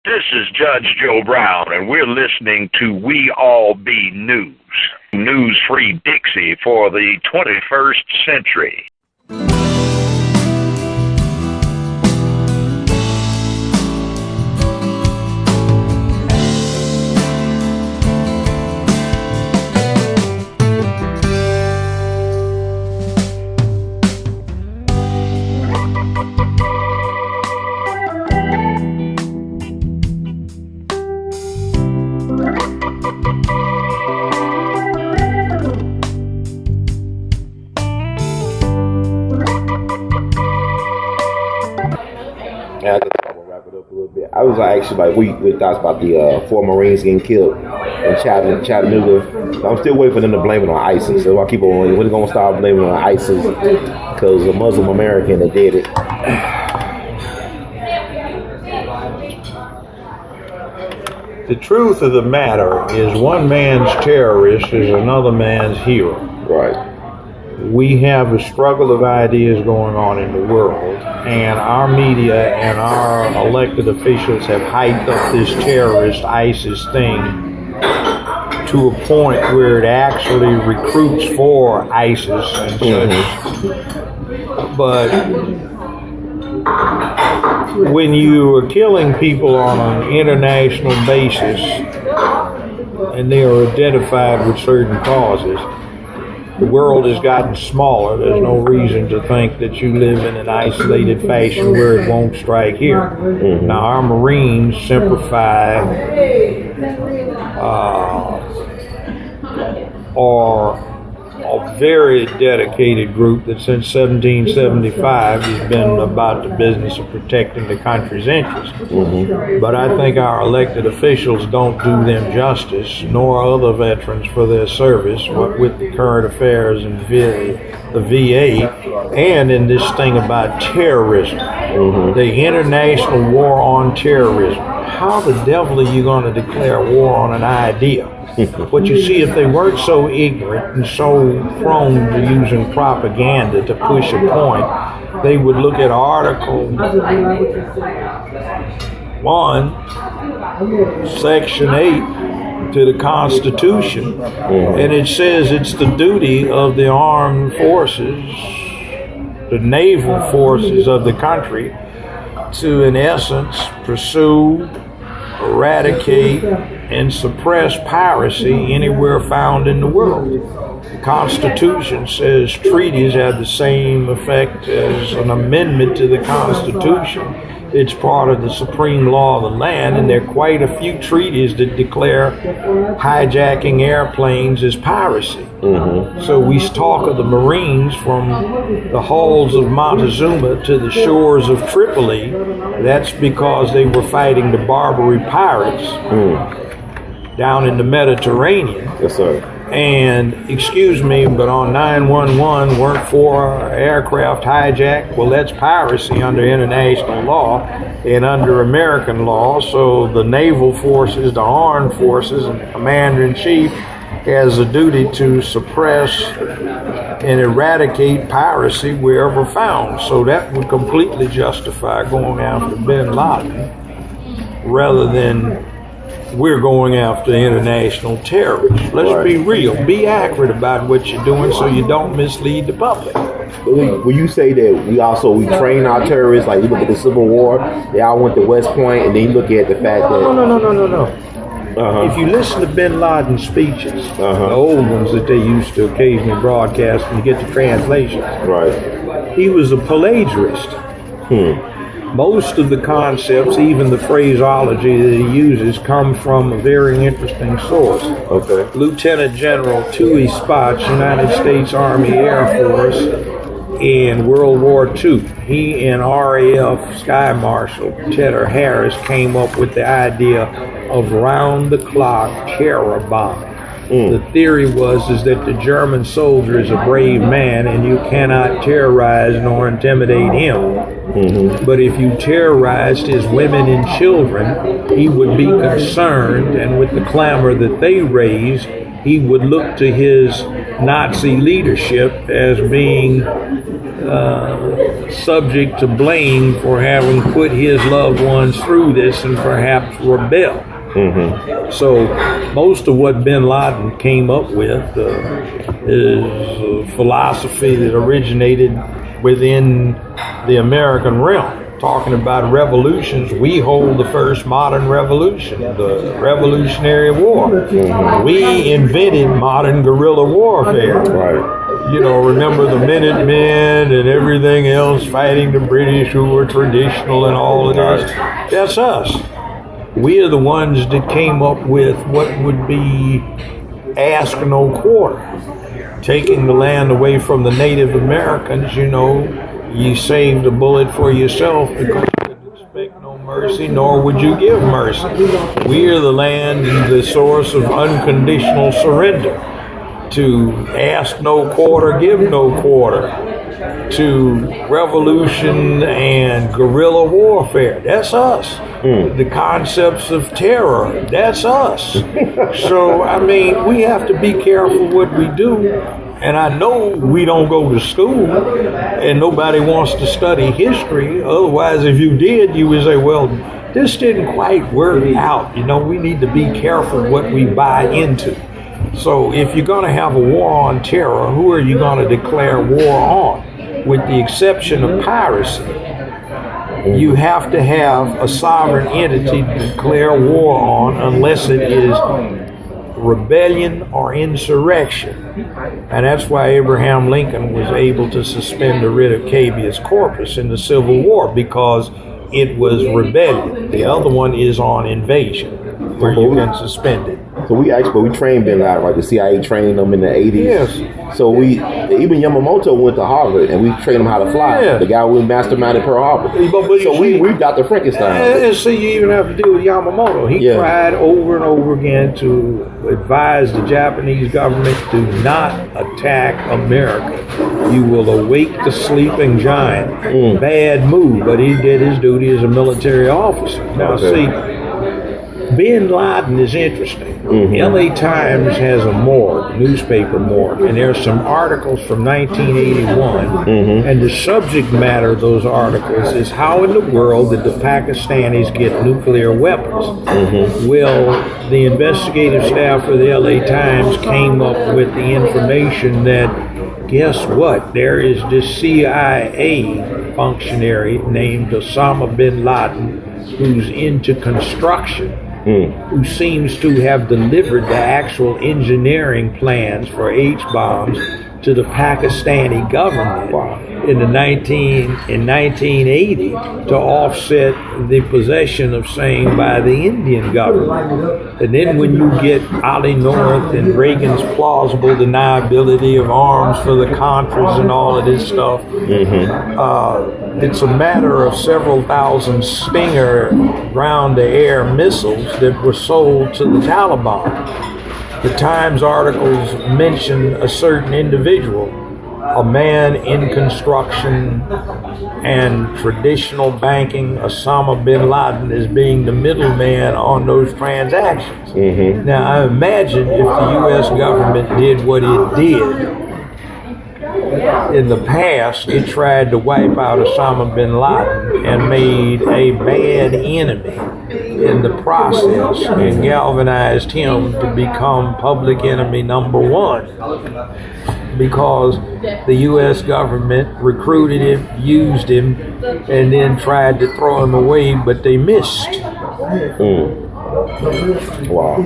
This is Judge Joe Brown, and we're listening to We All Be News. News-free Dixie for the 21st century. I was actually we talked about the 4 Marines getting killed in Chattanooga. I'm still waiting for them to blame it on ISIS. So I keep on. We're gonna start blaming it on ISIS because a Muslim American that did it. The truth of the matter is, one man's terrorist is another man's hero. Right. We have a struggle of ideas going on in the world, and our media and our elected officials have hyped up this terrorist ISIS thing to a point where it actually recruits for ISIS and such. But when you are killing people on an international basis and they are identified with certain causes, the world has gotten smaller. There's no reason to think that you live in an isolated fashion where it won't strike here. Now, our Marines simplify are a very dedicated group that since 1775 has been about the business of protecting the country's interests. But I think our elected officials don't do them justice, nor other veterans for their service, what with the current affairs in the VA, and in this thing about terrorism, the international war on terrorism. How the devil are you going to declare war on an idea? But you see, if they weren't so ignorant and so prone to using propaganda to push a point, they would look at Article 1, Section 8 to the Constitution, and it says it's the duty of the armed forces, the naval forces of the country, to, in essence, pursue, eradicate, and suppress piracy anywhere found in the world. The Constitution says treaties have the same effect as an amendment to the Constitution. It's part of the supreme law of the land, and there are quite a few treaties that declare hijacking airplanes as piracy. So we talk of the Marines from the halls of Montezuma to the shores of Tripoli. That's because they were fighting the Barbary pirates down in the Mediterranean. Yes, sir. And, excuse me, but on 911 weren't 4 aircraft hijacked? Well, that's piracy under international law and under American law. So the naval forces, the armed forces, and the commander-in-chief has a duty to suppress and eradicate piracy wherever found. So that would completely justify going after Bin Laden rather than we're going after international terrorists. Let's be real. Be accurate about what you're doing so you don't mislead the public. Will you say that we train our terrorists, like you look at the Civil War, they all went to West Point, and then you look at the fact that... No. If you listen to Bin Laden's speeches, the old ones that they used to occasionally broadcast and you get the translations, he was a plagiarist. Most of the concepts, even the phraseology that he uses, come from a very interesting source. Lieutenant General Toohey Spotts, United States Army Air Force, in World War II. He and RAF Sky Marshal Tedder Harris came up with the idea of round-the-clock terror bombing. The theory is that the German soldier is a brave man and you cannot terrorize nor intimidate him. But if you terrorized his women and children, he would be concerned, and with the clamor that they raise, he would look to his Nazi leadership as being subject to blame for having put his loved ones through this and perhaps rebel. So most of what Bin Laden came up with is a philosophy that originated within the American realm. Talking about revolutions, we hold the first modern revolution, the Revolutionary War. We invented modern guerrilla warfare. Right. You know, remember the Minutemen and everything else fighting the British who were traditional and all of this? That's us. We are the ones that came up with what would be ask no quarter. Taking the land away from the Native Americans, you know, you saved a bullet for yourself because you couldn't expect no mercy, nor would you give mercy. We are the land, the source of unconditional surrender. To ask no quarter, give no quarter. To revolution and guerrilla warfare, that's us. The concepts of terror, that's us. So, I mean, we have to be careful what we do. And I know we don't go to school and nobody wants to study history. Otherwise, if you did, you would say, well, this didn't quite work out. You know, we need to be careful what we buy into. So if you're going to have a war on terror, who are you going to declare war on? With the exception of piracy, you have to have a sovereign entity to declare war on unless it is rebellion or insurrection. And that's why Abraham Lincoln was able to suspend the writ of habeas corpus in the Civil War, because it was rebellion. The other one is on invasion, where you can suspend it. So we trained Bin Laden, right? The CIA trained them in the 80s. Yes. So even Yamamoto went to Harvard and we trained him how to fly. Yeah. The guy who masterminded Pearl Harbor. So we Dr. Frankenstein. And see, you even have to deal with Yamamoto. He tried over and over again to advise the Japanese government, do not attack America. You will awake the sleeping giant. Bad move, but he did his duty as a military officer. Now, see, Bin Laden is interesting. L.A. Times has a morgue, newspaper morgue, and there's some articles from 1981, and the subject matter of those articles is how in the world did the Pakistanis get nuclear weapons? Well, the investigative staff of the L.A. Times came up with the information that, guess what? There is this CIA functionary named Osama Bin Laden who's into construction, who seems to have delivered the actual engineering plans for H-bombs to the Pakistani government in 1980 to offset the possession of same by the Indian government. And then when you get Ollie North and Reagan's plausible deniability of arms for the Contras and all of this stuff, it's a matter of several thousand Stinger ground-to-air missiles that were sold to the Taliban. The Times articles mention a certain individual, a man in construction and traditional banking, Osama Bin Laden, as being the middleman on those transactions. Now, I imagine if the U.S. government did what it did in the past, it tried to wipe out Osama Bin Laden and made a bad enemy in the process and galvanized him to become public enemy number one, because the U.S. government recruited him, used him, and then tried to throw him away, but they missed. Wow.